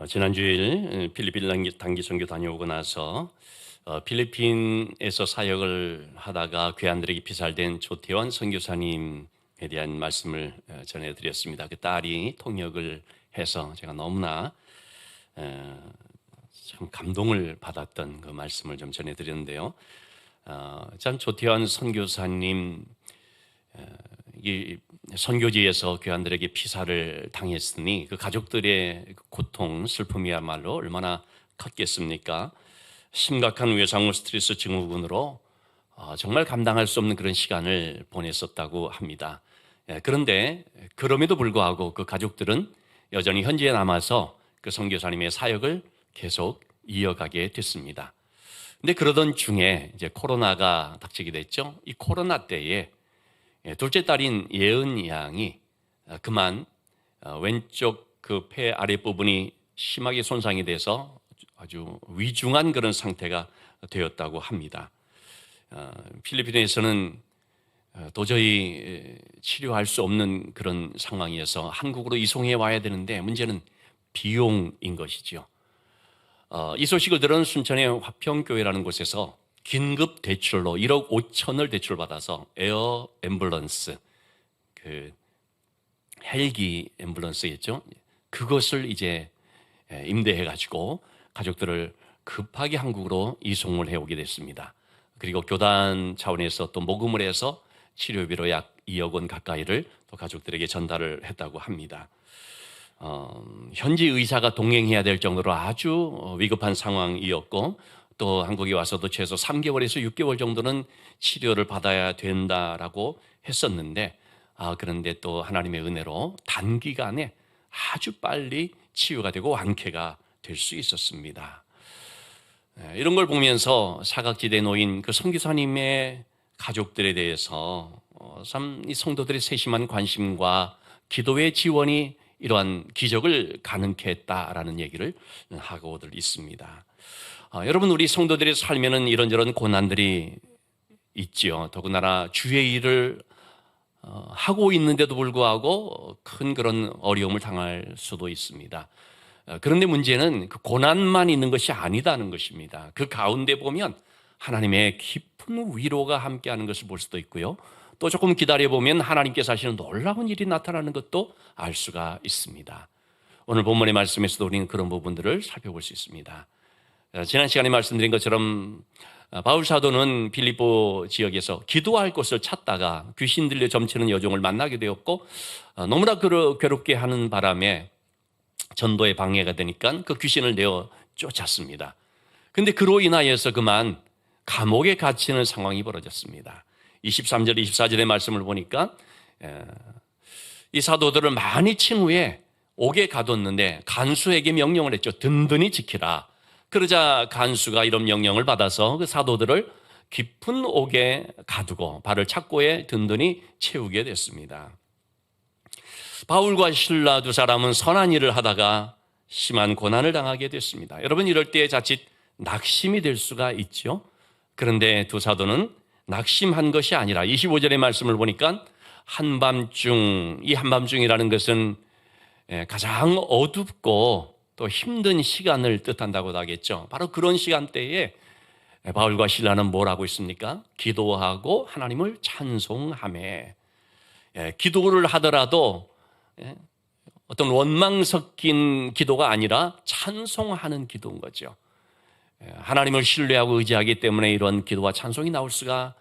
지난 주일 필리핀 단기 선교 다녀오고 나서 필리핀에서 사역을 하다가 괴한들에게 피살된 조태원 선교사님에 대한 말씀을 전해드렸습니다. 그 딸이 통역을 해서 제가 너무나 참 감동을 받았던 그 말씀을 좀 전해드렸는데요. 참 조태원 선교사님 이 선교지에서 교환들에게 피살을 당했으니 그 가족들의 고통, 슬픔이야말로 얼마나 컸겠습니까? 심각한 외상후 스트레스 증후군으로 정말 감당할 수 없는 그런 시간을 보냈었다고 합니다. 그런데 그럼에도 불구하고 그 가족들은 여전히 현지에 남아서 그 선교사님의 사역을 계속 이어가게 됐습니다. 근데 그러던 중에 이제 코로나가 닥치게 됐죠. 이 코로나 때에 둘째 딸인 예은 양이 그만 왼쪽 그 폐 아랫부분이 심하게 손상이 돼서 아주 위중한 그런 상태가 되었다고 합니다. 필리핀에서는 도저히 치료할 수 없는 그런 상황이어서 한국으로 이송해 와야 되는데 문제는 비용인 것이죠. 이 소식을 들은 순천의 화평교회라는 곳에서 긴급 대출로 1억 5천을 대출받아서 에어 앰뷸런스, 그 헬기 앰뷸런스겠죠. 그것을 이제 임대해가지고 가족들을 급하게 한국으로 이송을 해오게 됐습니다. 그리고 교단 차원에서 또 모금을 해서 치료비로 약 2억 원 가까이를 또 가족들에게 전달을 했다고 합니다. 현지 의사가 동행해야 될 정도로 아주 위급한 상황이었고 또 한국에 와서도 최소 3개월에서 6개월 정도는 치료를 받아야 된다라고 했었는데 그런데 또 하나님의 은혜로 단기간에 아주 빨리 치유가 되고 완쾌가 될 수 있었습니다. 이런 걸 보면서 사각지대에 놓인 그 선교사님의 가족들에 대해서 참 이 성도들의 세심한 관심과 기도의 지원이 이러한 기적을 가능케 했다라는 얘기를 하고들 있습니다. 여러분, 우리 성도들의 삶에는 이런저런 고난들이 있지요. 더군다나 주의 일을 하고 있는데도 불구하고 큰 그런 어려움을 당할 수도 있습니다. 그런데 문제는 그 고난만 있는 것이 아니다는 것입니다. 그 가운데 보면 하나님의 깊은 위로가 함께하는 것을 볼 수도 있고요. 또 조금 기다려보면 하나님께서 하시는 놀라운 일이 나타나는 것도 알 수가 있습니다. 오늘 본문의 말씀에서도 우리는 그런 부분들을 살펴볼 수 있습니다. 지난 시간에 말씀드린 것처럼 바울 사도는 빌립보 지역에서 기도할 곳을 찾다가 귀신 들려 점치는 여종을 만나게 되었고 너무나 괴롭게 하는 바람에 전도에 방해가 되니까 그 귀신을 내어 쫓았습니다. 그런데 그로 인하여서 그만 감옥에 갇히는 상황이 벌어졌습니다. 23절, 24절의 말씀을 보니까 이 사도들을 많이 친 후에 옥에 가뒀는데 간수에게 명령을 했죠. 든든히 지키라. 그러자 간수가 이런 명령을 받아서 그 사도들을 깊은 옥에 가두고 발을 착고에 든든히 채우게 됐습니다. 바울과 실라 두 사람은 선한 일을 하다가 심한 고난을 당하게 됐습니다. 여러분, 이럴 때 자칫 낙심이 될 수가 있죠. 그런데 두 사도는 낙심한 것이 아니라 25절의 말씀을 보니까 한밤중, 이 한밤중이라는 것은 가장 어둡고 또 힘든 시간을 뜻한다고도 하겠죠. 바로 그런 시간대에 바울과 실라는 뭘 하고 있습니까? 기도하고 하나님을 찬송하며, 기도를 하더라도 어떤 원망 섞인 기도가 아니라 찬송하는 기도인 거죠. 하나님을 신뢰하고 의지하기 때문에 이런 기도와 찬송이 나올 수가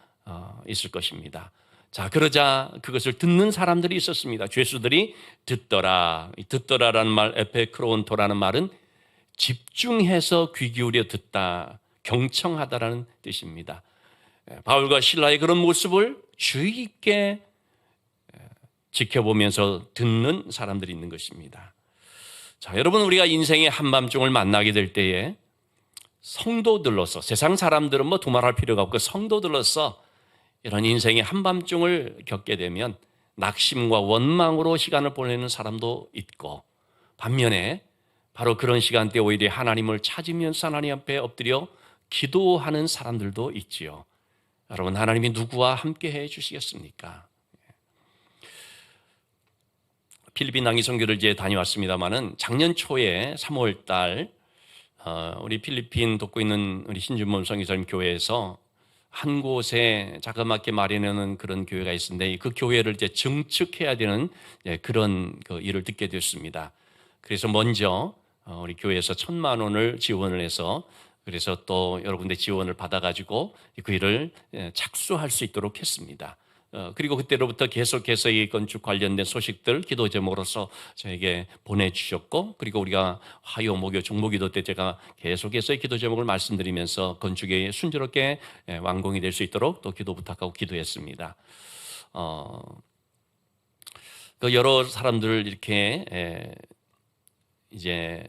있을 것입니다. 자, 그러자 그것을 듣는 사람들이 있었습니다. 죄수들이 듣더라. 듣더라라는 말, 에페크론토라는 말은 집중해서 귀 기울여 듣다, 경청하다라는 뜻입니다. 바울과 실라의 그런 모습을 주의 깊게 지켜보면서 듣는 사람들이 있는 것입니다. 자, 여러분, 우리가 인생의 한밤중을 만나게 될 때에 성도들로서, 세상 사람들은 뭐 두말할 필요가 없고 성도들로서 이런 인생의 한밤중을 겪게 되면 낙심과 원망으로 시간을 보내는 사람도 있고, 반면에 바로 그런 시간대에 오히려 하나님을 찾으면서 하나님 앞에 엎드려 기도하는 사람들도 있지요. 여러분, 하나님이 누구와 함께 해 주시겠습니까? 필리핀 낭기 선교를 이제 다녀왔습니다만은 작년 초에 3월 달 우리 필리핀 돕고 있는 우리 신준범 선교사님 교회에서 한 곳에 자그맣게 마련하는 그런 교회가 있었는데 그 교회를 이제 증축해야 되는 그런 그 일을 듣게 됐습니다. 그래서 먼저 우리 교회에서 1,000만 원을 지원을 해서 그래서 또 여러 군데 지원을 받아가지고 그 일을 착수할 수 있도록 했습니다. 그리고 그때로부터 계속해서 이 건축 관련된 소식들 기도 제목으로서 저에게 보내주셨고, 그리고 우리가 화요, 목요, 중보기도 때 제가 계속해서 기도 제목을 말씀드리면서 건축이 순조롭게 완공이 될 수 있도록 또 기도 부탁하고 기도했습니다. 그 여러 사람들 이렇게 이제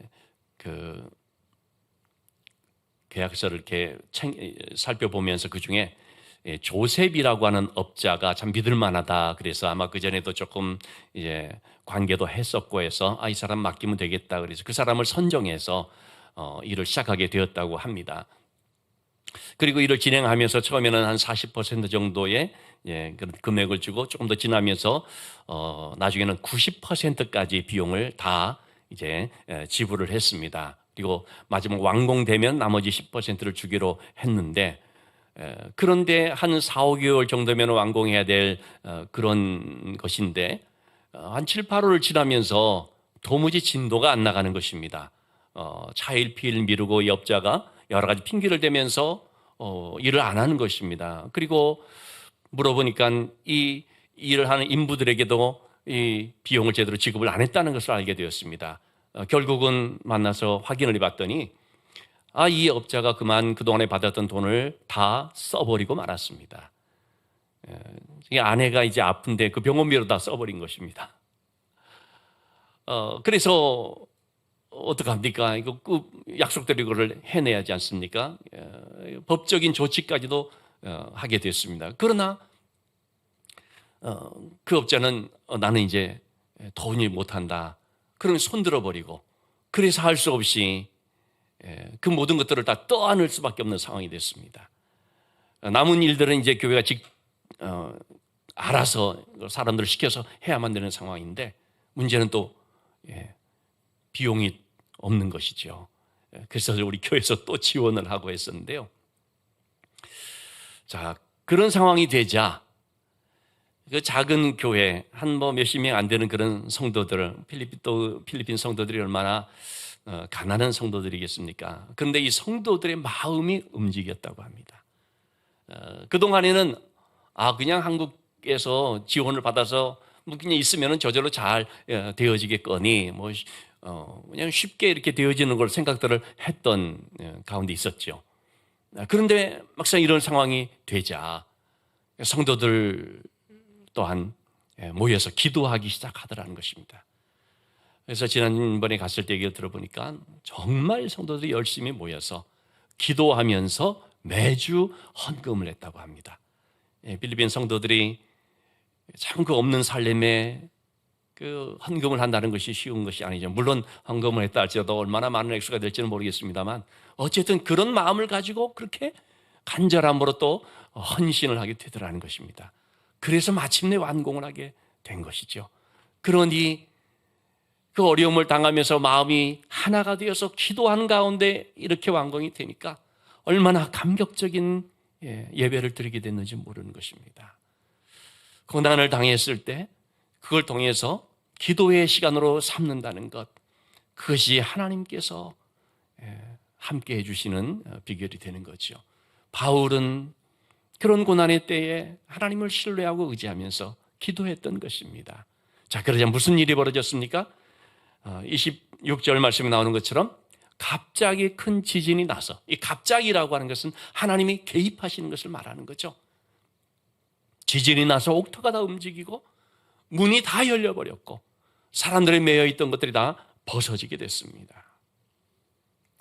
그 계약서를 이렇게 살펴보면서 그 중에 조셉이라고 하는 업자가 참 믿을만하다. 그래서 아마 그 전에도 조금 이제 관계도 했었고 해서 이 사람 맡기면 되겠다. 그래서 그 사람을 선정해서 일을 시작하게 되었다고 합니다. 그리고 일을 진행하면서 처음에는 한 40% 정도의 그런 금액을 주고 조금 더 지나면서 나중에는 90%까지 비용을 다 이제 지불을 했습니다. 그리고 마지막 완공되면 나머지 10%를 주기로 했는데, 그런데 한 4, 5개월 정도면 완공해야 될 그런 것인데 한 7, 8월을 지나면서 도무지 진도가 안 나가는 것입니다. 차일피일 미루고 이 업자가 여러 가지 핑계를 대면서 일을 안 하는 것입니다. 그리고 물어보니까 이 일을 하는 인부들에게도 이 비용을 제대로 지급을 안 했다는 것을 알게 되었습니다. 결국은 만나서 확인을 해봤더니 이 업자가 그동안에 받았던 돈을 다 써버리고 말았습니다. 아내가 이제 아픈데 그 병원비로 다 써버린 것입니다. 그래서 어떡합니까? 이거 약속대로 이거를 해내야 하지 않습니까? 법적인 조치까지도 하게 됐습니다. 그러나 그 업자는 나는 이제 돈이 못한다. 그러면 손들어 버리고, 그래서 할 수 없이 그 모든 것들을 다 떠안을 수밖에 없는 상황이 됐습니다. 남은 일들은 이제 교회가 알아서 사람들을 시켜서 해야만 되는 상황인데, 문제는 또 비용이 없는 것이죠. 그래서 우리 교회에서 또 지원을 하고 했었는데요. 자, 그런 상황이 되자 그 작은 교회 한 몇십 명 안 되는 그런 성도들, 필리핀 성도들이 얼마나 가난한 성도들이겠습니까? 그런데 이 성도들의 마음이 움직였다고 합니다. 그동안에는 그냥 한국에서 지원을 받아서 뭐 그냥 있으면 저절로 잘 되어지겠거니 그냥 쉽게 이렇게 되어지는 걸 생각들을 했던 가운데 있었죠. 그런데 막상 이런 상황이 되자 성도들 또한 모여서 기도하기 시작하더라는 것입니다. 그래서 지난번에 갔을 때 얘기를 들어보니까 정말 성도들이 열심히 모여서 기도하면서 매주 헌금을 했다고 합니다. 필리핀 성도들이 참 그 없는 살림에 그 헌금을 한다는 것이 쉬운 것이 아니죠. 물론 헌금을 했다 할지라도 얼마나 많은 액수가 될지는 모르겠습니다만 어쨌든 그런 마음을 가지고 그렇게 간절함으로 또 헌신을 하게 되더라는 것입니다. 그래서 마침내 완공을 하게 된 것이죠. 그러니 그 어려움을 당하면서 마음이 하나가 되어서 기도하는 가운데 이렇게 완공이 되니까 얼마나 감격적인 예배를 드리게 됐는지 모르는 것입니다. 고난을 당했을 때 그걸 통해서 기도의 시간으로 삼는다는 것, 그것이 하나님께서 함께 해주시는 비결이 되는 거죠. 바울은 그런 고난의 때에 하나님을 신뢰하고 의지하면서 기도했던 것입니다. 자, 그러자 무슨 일이 벌어졌습니까? 26절 말씀에 나오는 것처럼 갑자기 큰 지진이 나서, 이 갑자기라고 하는 것은 하나님이 개입하시는 것을 말하는 거죠. 지진이 나서 옥토가 다 움직이고 문이 다 열려버렸고 사람들이 매여있던 것들이 다 벗어지게 됐습니다.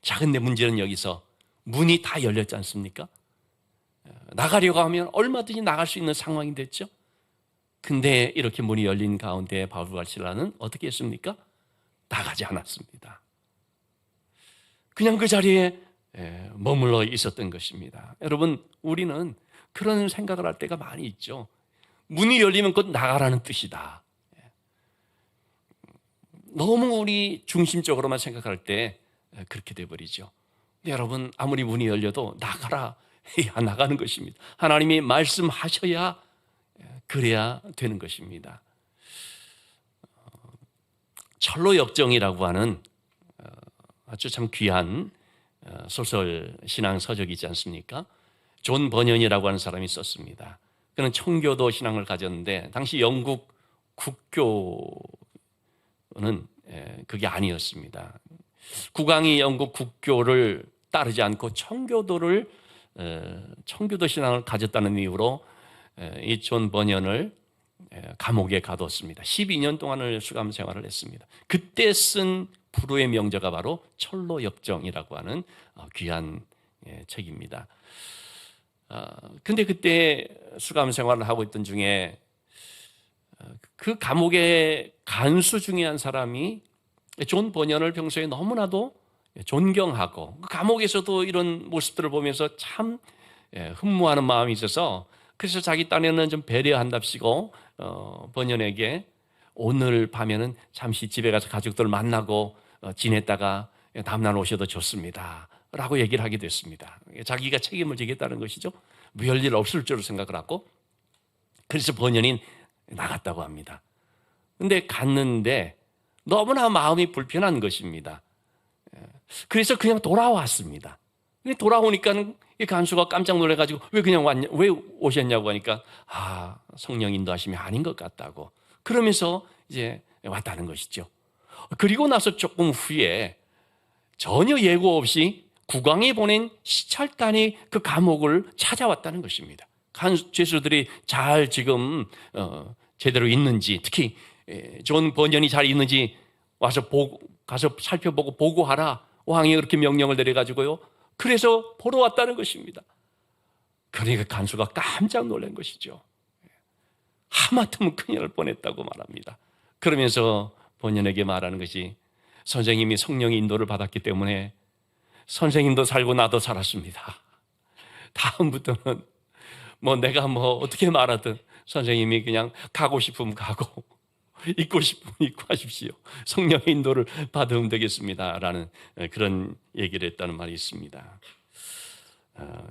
자, 근데 문제는 여기서 문이 다 열렸지 않습니까? 나가려고 하면 얼마든지 나갈 수 있는 상황이 됐죠. 근데 이렇게 문이 열린 가운데 바울과 실라는 어떻게 했습니까? 나가지 않았습니다. 그냥 그 자리에 머물러 있었던 것입니다. 여러분, 우리는 그런 생각을 할 때가 많이 있죠. 문이 열리면 곧 나가라는 뜻이다. 너무 우리 중심적으로만 생각할 때 그렇게 돼버리죠. 근데 여러분, 아무리 문이 열려도 나가라 해야 나가는 것입니다. 하나님이 말씀하셔야 그래야 되는 것입니다. 철로역정이라고 하는 아주 참 귀한 소설 신앙 서적이 있지 않습니까? 존 버년이라고 하는 사람이 썼습니다. 그는 청교도 신앙을 가졌는데 당시 영국 국교는 그게 아니었습니다. 국왕이 영국 국교를 따르지 않고 청교도 신앙을 가졌다는 이유로 이 존 버년을 감옥에 가뒀습니다. 12년 동안을 수감 생활을 했습니다. 그때 쓴 불후의 명저가 바로 철로역정이라고 하는 귀한 책입니다. 근데 그때 수감 생활을 하고 있던 중에 그 감옥의 간수 중에 한 사람이 존 버년을 평소에 너무나도 존경하고 그 감옥에서도 이런 모습들을 보면서 참 흠모하는 마음이 있어서 그래서 자기 딴에는 좀 배려한답시고 버년에게 오늘 밤에는 잠시 집에 가서 가족들 만나고 지냈다가 다음날 오셔도 좋습니다 라고 얘기를 하게 됐습니다. 자기가 책임을 지겠다는 것이죠. 별일 없을 줄 생각을 하고 그래서 버년이 나갔다고 합니다. 근데 갔는데 너무나 마음이 불편한 것입니다. 그래서 그냥 돌아왔습니다. 근데 돌아오니까 이 간수가 깜짝 놀라가지고 왜 그냥 왔냐, 왜 오셨냐고 하니까 성령 인도하심이 아닌 것 같다고 그러면서 이제 왔다는 것이죠. 그리고 나서 조금 후에 전혀 예고 없이 국왕이 보낸 시찰단이 그 감옥을 찾아왔다는 것입니다. 죄수들이 잘 지금 제대로 있는지, 특히 존 버년이 잘 있는지 가서 살펴보고 보고하라. 왕이 그렇게 명령을 내려가지고요. 그래서 보러 왔다는 것입니다. 그러니까 간수가 깜짝 놀란 것이죠. 하마터면 큰일 날 뻔했다고 말합니다. 그러면서 버년에게 말하는 것이 선생님이 성령의 인도를 받았기 때문에 선생님도 살고 나도 살았습니다. 다음부터는 내가 어떻게 말하든 선생님이 그냥 가고 싶으면 가고 있고 싶으면 있고 하십시오. 성령의 인도를 받으면 되겠습니다 라는 그런 얘기를 했다는 말이 있습니다.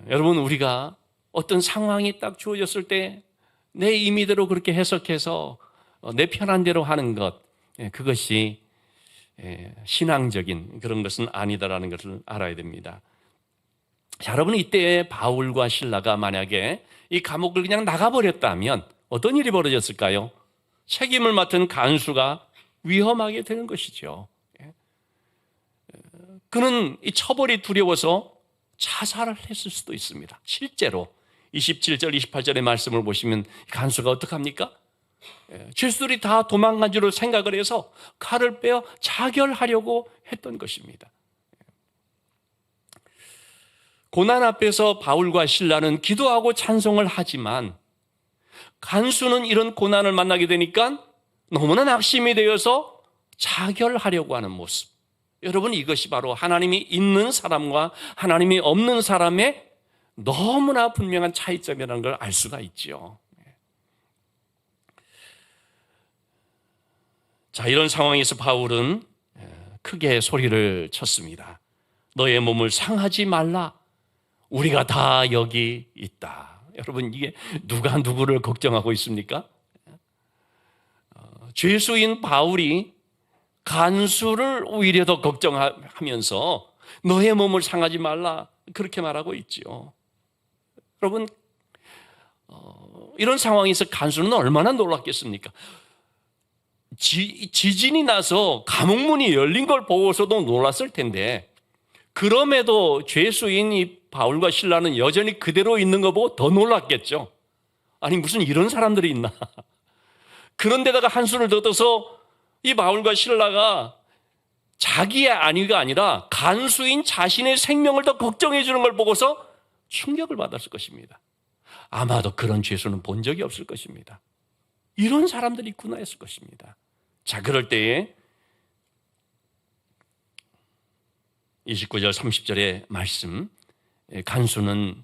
여러분, 우리가 어떤 상황이 딱 주어졌을 때 내 임의대로 그렇게 해석해서 내 편한 대로 하는 것, 그것이 신앙적인 그런 것은 아니다라는 것을 알아야 됩니다. 자, 여러분, 이때 바울과 실라가 만약에 이 감옥을 그냥 나가버렸다면 어떤 일이 벌어졌을까요? 책임을 맡은 간수가 위험하게 되는 것이죠. 그는 이 처벌이 두려워서 자살을 했을 수도 있습니다. 실제로 27절, 28절의 말씀을 보시면 간수가 어떡합니까? 죄수들이 다 도망간 줄을 생각을 해서 칼을 빼어 자결하려고 했던 것입니다. 고난 앞에서 바울과 실라는 기도하고 찬송을 하지만 간수는 이런 고난을 만나게 되니까 너무나 낙심이 되어서 자결하려고 하는 모습. 여러분, 이것이 바로 하나님이 있는 사람과 하나님이 없는 사람의 너무나 분명한 차이점이라는 걸 알 수가 있죠. 자, 이런 상황에서 바울은 크게 소리를 쳤습니다. 너의 몸을 상하지 말라. 우리가 다 여기 있다. 여러분, 이게 누가 누구를 걱정하고 있습니까? 죄수인 바울이 간수를 오히려 더 걱정하면서 너의 몸을 상하지 말라 그렇게 말하고 있죠. 여러분, 이런 상황에서 간수는 얼마나 놀랐겠습니까? 지진이 나서 감옥문이 열린 걸 보고서도 놀랐을 텐데 그럼에도 죄수인 이 바울과 실라는 여전히 그대로 있는 거 보고 더 놀랐겠죠. 아니, 무슨 이런 사람들이 있나. 그런데다가 한수를 더 떠서 이 바울과 실라가 자기의 안위가 아니라 간수인 자신의 생명을 더 걱정해 주는 걸 보고서 충격을 받았을 것입니다. 아마도 그런 죄수는 본 적이 없을 것입니다. 이런 사람들이 있구나 했을 것입니다. 자, 그럴 때에 29절 30절의 말씀, 간수는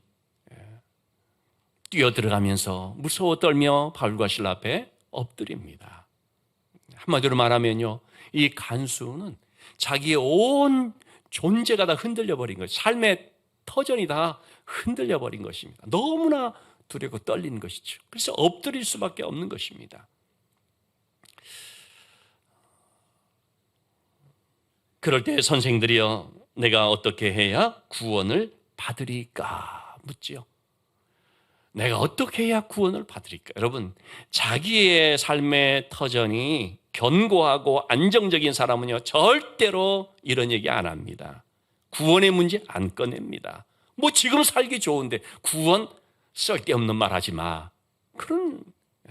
뛰어들어가면서 무서워 떨며 바울과 실라 앞에 엎드립니다. 한마디로 말하면요, 이 간수는 자기의 온 존재가 다 흔들려 버린 것이, 삶의 터전이 다 흔들려 버린 것입니다. 너무나 두렵고 떨리는 것이죠. 그래서 엎드릴 수밖에 없는 것입니다. 그럴 때 선생들이여, 내가 어떻게 해야 구원을 받으리까 묻지요. 내가 어떻게 해야 구원을 받으리까? 여러분, 자기의 삶의 터전이 견고하고 안정적인 사람은요, 절대로 이런 얘기 안 합니다. 구원의 문제 안 꺼냅니다. 뭐 지금 살기 좋은데 구원 쓸데없는 말 하지 마, 그런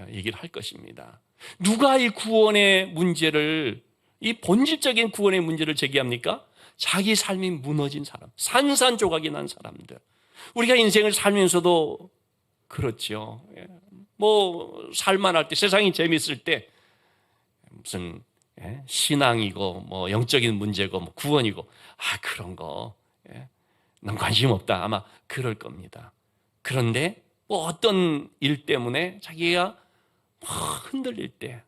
얘기를 할 것입니다. 누가 이 구원의 문제를, 이 본질적인 구원의 문제를 제기합니까? 자기 삶이 무너진 사람, 산산조각이 난 사람들. 우리가 인생을 살면서도 그렇죠. 뭐 살만할 때, 세상이 재밌을 때 무슨 신앙이고 뭐 영적인 문제고 뭐 구원이고, 그런 거 난 관심 없다, 아마 그럴 겁니다. 그런데 뭐 어떤 일 때문에 자기가 흔들릴 때,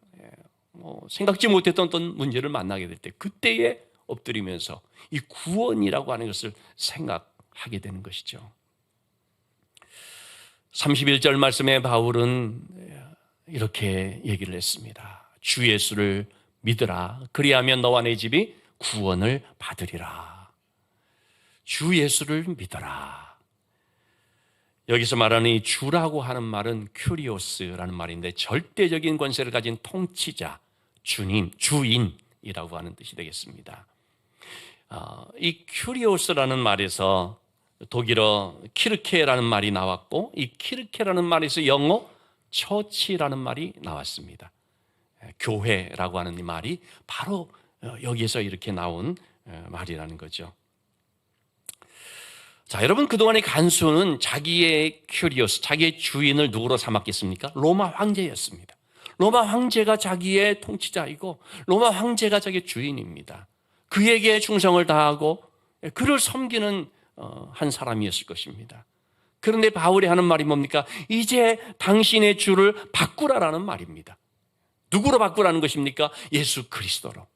뭐 생각지 못했던 어떤 문제를 만나게 될 때, 그때에 엎드리면서 이 구원이라고 하는 것을 생각하게 되는 것이죠. 31절 말씀에 바울은 이렇게 얘기를 했습니다. 주 예수를 믿으라. 그리하면 너와 내 집이 구원을 받으리라. 주 예수를 믿어라. 여기서 말하는 이 주라고 하는 말은 큐리오스라는 말인데, 절대적인 권세를 가진 통치자, 주님, 주인이라고 하는 뜻이 되겠습니다. 이 큐리오스라는 말에서 독일어 키르케라는 말이 나왔고, 이 키르케라는 말에서 영어 처치라는 말이 나왔습니다. 교회라고 하는 이 말이 바로 여기에서 이렇게 나온 말이라는 거죠. 자, 여러분, 그동안의 간수는 자기의 큐리오스, 자기의 주인을 누구로 삼았겠습니까? 로마 황제였습니다. 로마 황제가 자기의 통치자이고 로마 황제가 자기의 주인입니다. 그에게 충성을 다하고 그를 섬기는 한 사람이었을 것입니다. 그런데 바울이 하는 말이 뭡니까? 이제 당신의 주를 바꾸라라는 말입니다. 누구로 바꾸라는 것입니까? 예수 그리스도로.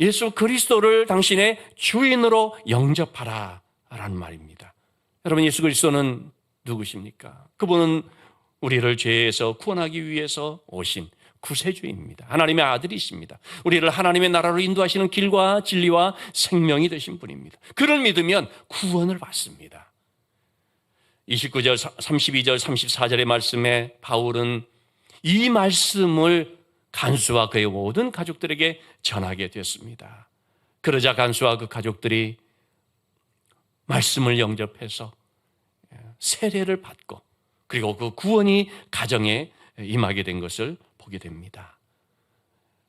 예수 그리스도를 당신의 주인으로 영접하라 라는 말입니다. 여러분, 예수 그리스도는 누구십니까? 그분은 우리를 죄에서 구원하기 위해서 오신 구세주입니다. 하나님의 아들이십니다. 우리를 하나님의 나라로 인도하시는 길과 진리와 생명이 되신 분입니다. 그를 믿으면 구원을 받습니다. 29절, 32절, 34절의 말씀에 바울은 이 말씀을 간수와 그의 모든 가족들에게 전하게 됐습니다. 그러자 간수와 그 가족들이 말씀을 영접해서 세례를 받고, 그리고 그 구원이 가정에 임하게 된 것을 보게 됩니다.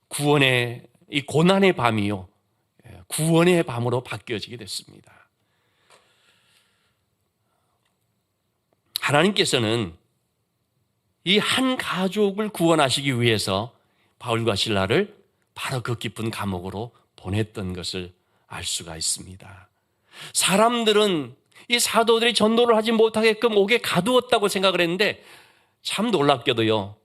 구원의, 이 고난의 밤이요, 구원의 밤으로 바뀌어지게 됐습니다. 하나님께서는 이 한 가족을 구원하시기 위해서 바울과 실라를 바로 그 깊은 감옥으로 보냈던 것을 알 수가 있습니다. 사람들은 이 사도들이 전도를 하지 못하게끔 옥에 가두었다고 생각을 했는데, 참 놀랍게도요,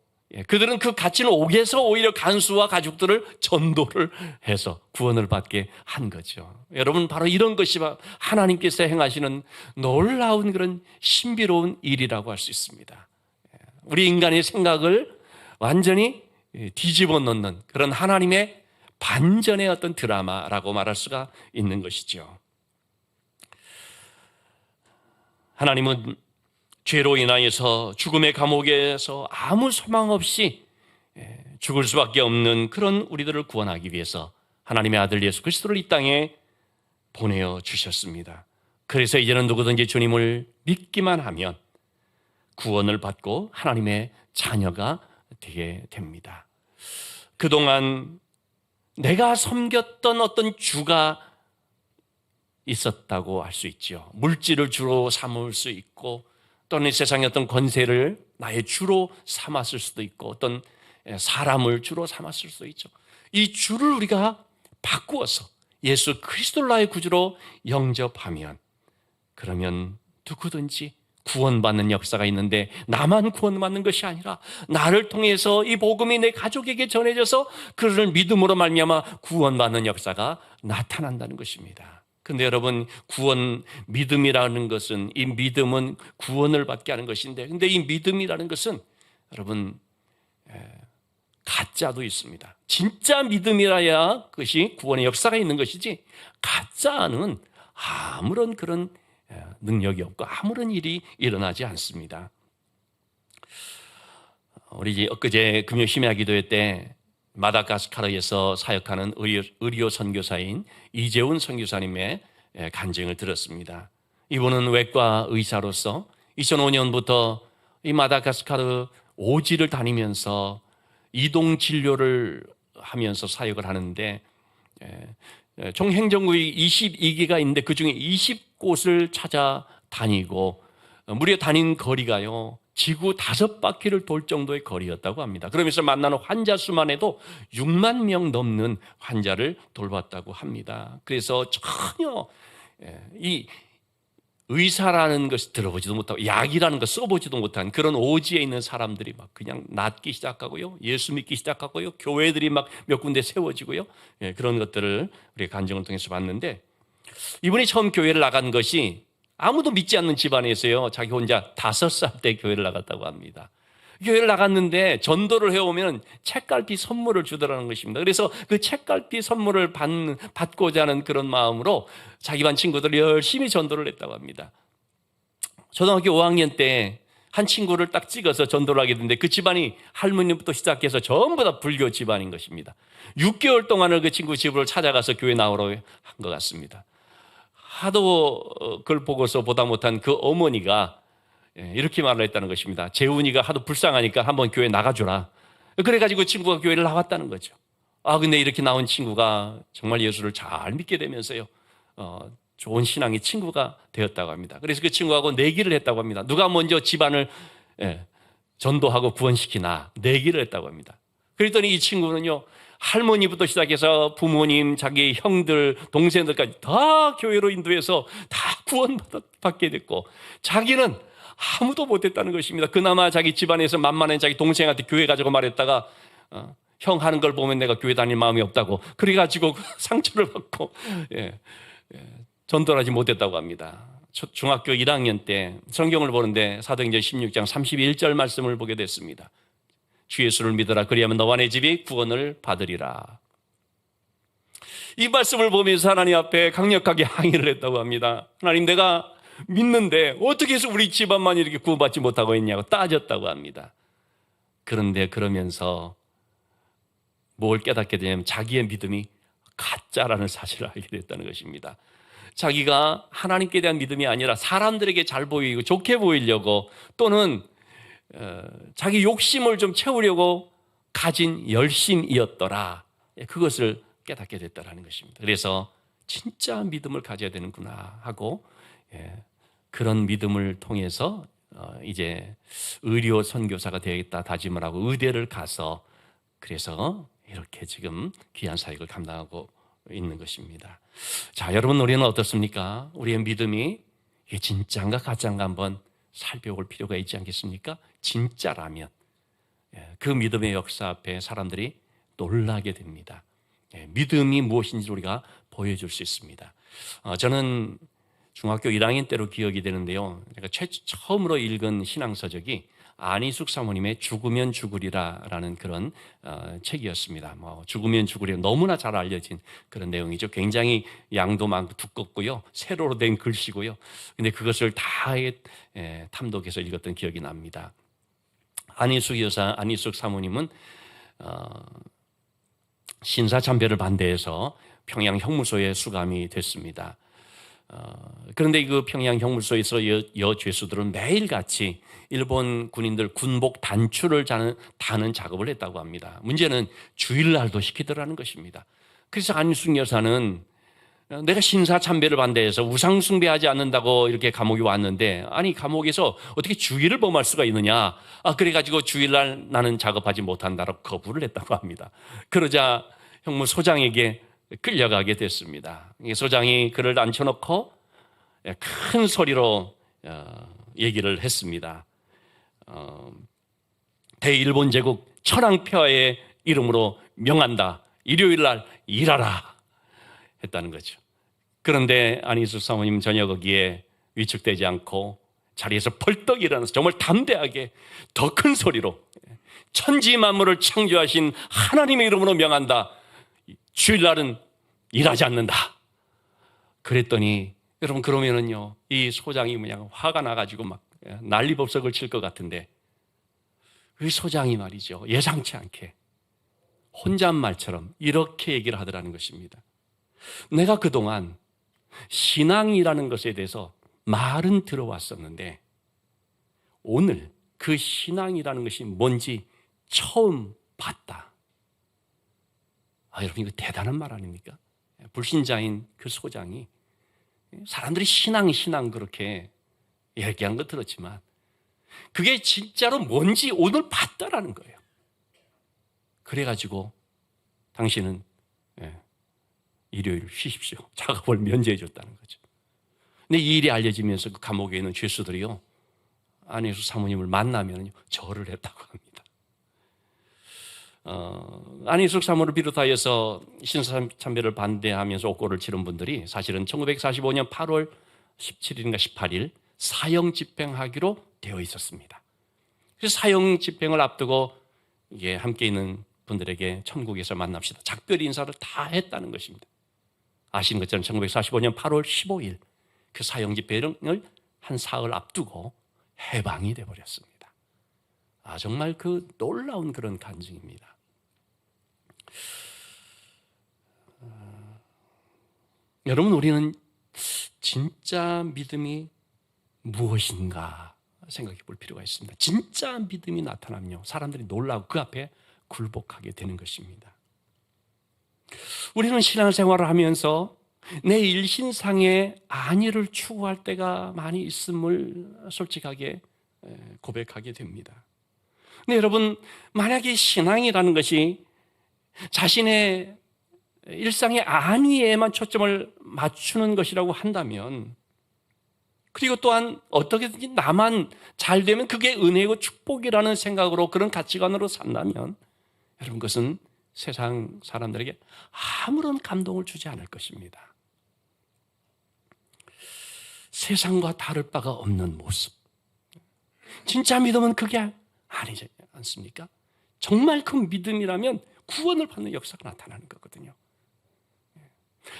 그들은 그 갇힌 옥에서 오히려 간수와 가족들을 전도를 해서 구원을 받게 한 거죠. 여러분, 바로 이런 것이 하나님께서 행하시는 놀라운 그런 신비로운 일이라고 할 수 있습니다. 우리 인간의 생각을 완전히 뒤집어 놓는 그런 하나님의 반전의 어떤 드라마라고 말할 수가 있는 것이죠. 하나님은 죄로 인하여서 죽음의 감옥에서 아무 소망 없이 죽을 수밖에 없는 그런 우리들을 구원하기 위해서 하나님의 아들 예수 그리스도를 이 땅에 보내어 주셨습니다. 그래서 이제는 누구든지 주님을 믿기만 하면 구원을 받고 하나님의 자녀가 되게 됩니다. 그동안 내가 섬겼던 어떤 주가 있었다고 할 수 있죠. 물질을 주로 삼을 수 있고, 또는 세상의 어떤 권세를 나의 주로 삼았을 수도 있고, 어떤 사람을 주로 삼았을 수도 있죠. 이 주를 우리가 바꾸어서 예수 그리스도를 나의 구주로 영접하면, 그러면 누구든지 구원받는 역사가 있는데 나만 구원받는 것이 아니라 나를 통해서 이 복음이 내 가족에게 전해져서 그를 믿음으로 말미암아 구원받는 역사가 나타난다는 것입니다. 그런데 여러분, 구원, 믿음이라는 것은, 이 믿음은 구원을 받게 하는 것인데, 근데 이 믿음이라는 것은 여러분 가짜도 있습니다. 진짜 믿음이라야 그것이 구원의 역사가 있는 것이지, 가짜는 아무런 그런 능력이 없고 아무런 일이 일어나지 않습니다. 우리 엊그제 금요 심야 기도회 때 마다가스카르에서 사역하는 의료 선교사인 이재훈 선교사님의 간증을 들었습니다. 이분은 외과 의사로서 2005년부터 이 마다가스카르 오지를 다니면서 이동 진료를 하면서 사역을 하는데, 총 행정구역이 22개가 있는데 그중에 20곳을 찾아다니고 무려 다닌 거리가요, 지구 5바퀴를 돌 정도의 거리였다고 합니다. 그러면서 만나는 환자 수만 해도 6만 명 넘는 환자를 돌봤다고 합니다. 그래서 전혀 이 의사라는 것을 들어보지도 못하고 약이라는 걸 써보지도 못한 그런 오지에 있는 사람들이 막 그냥 낫기 시작하고요, 예수 믿기 시작하고요, 교회들이 막 몇 군데 세워지고요, 그런 것들을 우리가 간증을 통해서 봤는데, 이분이 처음 교회를 나간 것이 아무도 믿지 않는 집안에서요, 자기 혼자 5살 때 교회를 나갔다고 합니다. 교회를 나갔는데 전도를 해오면 책갈피 선물을 주더라는 것입니다. 그래서 그 책갈피 선물을 받고자 하는 그런 마음으로 자기 반 친구들 열심히 전도를 했다고 합니다. 초등학교 5학년 때 한 친구를 딱 찍어서 전도를 하게 됐는데, 그 집안이 할머니부터 시작해서 전부 다 불교 집안인 것입니다. 6개월 동안을 그 친구 집으로 찾아가서 교회 나오라고 한 것 같습니다. 하도 그걸 보고서 보다 못한 그 어머니가 이렇게 말을 했다는 것입니다. 재훈이가 하도 불쌍하니까 한번 교회 나가주라. 그래가지고 친구가 교회를 나왔다는 거죠. 근데 이렇게 나온 친구가 정말 예수를 잘 믿게 되면서요, 좋은 신앙의 친구가 되었다고 합니다. 그래서 그 친구하고 내기를 했다고 합니다. 누가 먼저 집안을 전도하고 구원시키나 내기를 했다고 합니다. 그랬더니 이 친구는요, 할머니부터 시작해서 부모님, 자기 형들, 동생들까지 다 교회로 인도해서 다 구원받게 됐고, 자기는 아무도 못했다는 것입니다. 그나마 자기 집안에서 만만한 자기 동생한테 교회 가자고 말했다가 형 하는 걸 보면 내가 교회 다닐 마음이 없다고 그래가지고 상처를 받고 전도를 하지 못했다고 합니다. 중학교 1학년 때 성경을 보는데 사도행전 16장 31절 말씀을 보게 됐습니다. 주 예수를 믿어라, 그리하면 너와 내 집이 구원을 받으리라. 이 말씀을 보면서 하나님 앞에 강력하게 항의를 했다고 합니다. 하나님, 내가 믿는데 어떻게 해서 우리 집안만 이렇게 구원받지 못하고 있냐고 따졌다고 합니다. 그런데 그러면서 뭘 깨닫게 되냐면 자기의 믿음이 가짜라는 사실을 알게 됐다는 것입니다. 자기가 하나님께 대한 믿음이 아니라 사람들에게 잘 보이고 좋게 보이려고, 또는 자기 욕심을 좀 채우려고 가진 열심이었더라. 그것을 깨닫게 됐다라는 것입니다. 그래서 진짜 믿음을 가져야 되는구나 하고, 그런 믿음을 통해서 이제 의료 선교사가 되겠다 다짐을 하고 의대를 가서, 그래서 이렇게 지금 귀한 사역을 감당하고 있는 것입니다. 자, 여러분, 우리는 어떻습니까? 우리의 믿음이 이게 진짜인가 가짜인가 한번 살펴볼 필요가 있지 않겠습니까? 진짜라면 그 믿음의 역사 앞에 사람들이 놀라게 됩니다. 믿음이 무엇인지 우리가 보여줄 수 있습니다. 저는 중학교 1학년 때로 기억이 되는데요, 제가 처음으로 읽은 신앙서적이 안희숙 사모님의 죽으면 죽으리라라는 그런 책이었습니다. 죽으면 죽으리라, 너무나 잘 알려진 그런 내용이죠. 굉장히 양도 많고 두껍고요, 세로로 된 글씨고요. 근데 그것을 다 탐독해서 읽었던 기억이 납니다. 안희숙 사모님은 신사참배를 반대해서 평양 형무소에 수감이 됐습니다. 그런데 그 평양 형무소에서 여죄수들은 매일같이 일본 군인들 군복 단추를 다는 작업을 했다고 합니다. 문제는 주일날도 시키더라는 것입니다. 그래서 안희숙 여사는 내가 신사참배를 반대해서 우상숭배하지 않는다고 이렇게 감옥에 왔는데, 아니 감옥에서 어떻게 주일을 범할 수가 있느냐, 그래가지고 주일날 나는 작업하지 못한다라고 거부를 했다고 합니다. 그러자 형무소장에게 끌려가게 됐습니다. 소장이 그를 앉혀놓고 큰 소리로 얘기를 했습니다. 대일본 제국 천황폐하의 이름으로 명한다. 일요일 날 일하라 했다는 거죠. 그런데 안희숙 사모님 전혀 거기에 위축되지 않고 자리에서 벌떡 일어나서 정말 담대하게 더 큰 소리로 천지 만물을 창조하신 하나님의 이름으로 명한다. 주일날은 일하지 않는다. 그랬더니 여러분, 그러면은요, 이 소장이 그냥 화가 나가지고 막 난리법석을 칠 것 같은데, 이 소장이 말이죠, 예상치 않게 혼잣말처럼 이렇게 얘기를 하더라는 것입니다. 내가 그동안 신앙이라는 것에 대해서 말은 들어왔었는데 오늘 그 신앙이라는 것이 뭔지 처음 봤다. 여러분, 이거 대단한 말 아닙니까? 불신자인 그 소장이 사람들이 신앙 그렇게 얘기한 거 들었지만 그게 진짜로 뭔지 오늘 봤다라는 거예요. 그래가지고 당신은 일요일 쉬십시오. 작업을 면제해 줬다는 거죠. 근데 이 일이 알려지면서 그 감옥에 있는 죄수들이요, 안희숙 사모님을 만나면 절을 했다고 합니다. 안희숙 사모를 비롯하여서 신사참배를 반대하면서 옥고를 치른 분들이 사실은 1945년 8월 17일인가 18일 사형 집행하기로 되어 있었습니다. 그래서 사형 집행을 앞두고 이게 함께 있는 분들에게 천국에서 만납시다, 작별 인사를 다 했다는 것입니다. 아시는 것처럼 1945년 8월 15일 그 사형 집행을 한 사흘 앞두고 해방이 되어버렸습니다. 정말 그 놀라운 그런 간증입니다. 여러분, 우리는 진짜 믿음이 무엇인가 생각해 볼 필요가 있습니다. 진짜 믿음이 나타나면요, 사람들이 놀라고 그 앞에 굴복하게 되는 것입니다. 우리는 신앙생활을 하면서 내 일신상의 안위를 추구할 때가 많이 있음을 솔직하게 고백하게 됩니다. 근데 여러분, 만약에 신앙이라는 것이 자신의 일상의 안위에만 초점을 맞추는 것이라고 한다면, 그리고 또한 어떻게든지 나만 잘 되면 그게 은혜고 축복이라는 생각으로, 그런 가치관으로 산다면 여러분, 그것은 세상 사람들에게 아무런 감동을 주지 않을 것입니다. 세상과 다를 바가 없는 모습, 진짜 믿음은 그게 아니지 않습니까? 정말 그 믿음이라면 구원을 받는 역사가 나타나는 거거든요.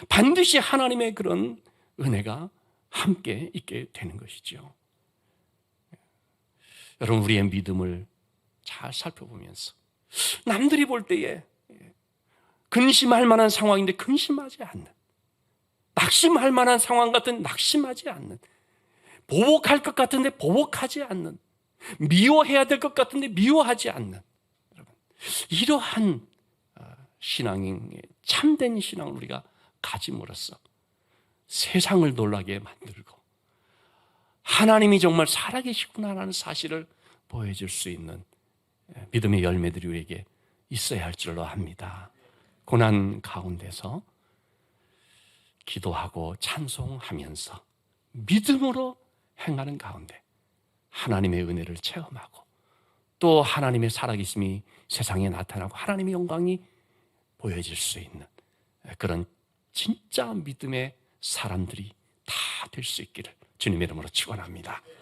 반드시 하나님의 그런 은혜가 함께 있게 되는 것이죠. 여러분, 우리의 믿음을 잘 살펴보면서 남들이 볼 때에 근심할 만한 상황인데 근심하지 않는, 낙심할 만한 상황 같은 낙심하지 않는, 보복할 것 같은데 보복하지 않는, 미워해야 될 것 같은데 미워하지 않는, 여러분, 이러한 신앙의 참된 신앙을 우리가 가짐으로써 세상을 놀라게 만들고 하나님이 정말 살아계시구나라는 사실을 보여줄 수 있는 믿음의 열매들이 우리에게 있어야 할 줄로 압니다. 고난 가운데서 기도하고 찬송하면서 믿음으로 행하는 가운데 하나님의 은혜를 체험하고 또 하나님의 살아계심이 세상에 나타나고 하나님의 영광이 보여질 수 있는 그런 진짜 믿음의 사람들이 다 될 수 있기를 주님의 이름으로 축원합니다.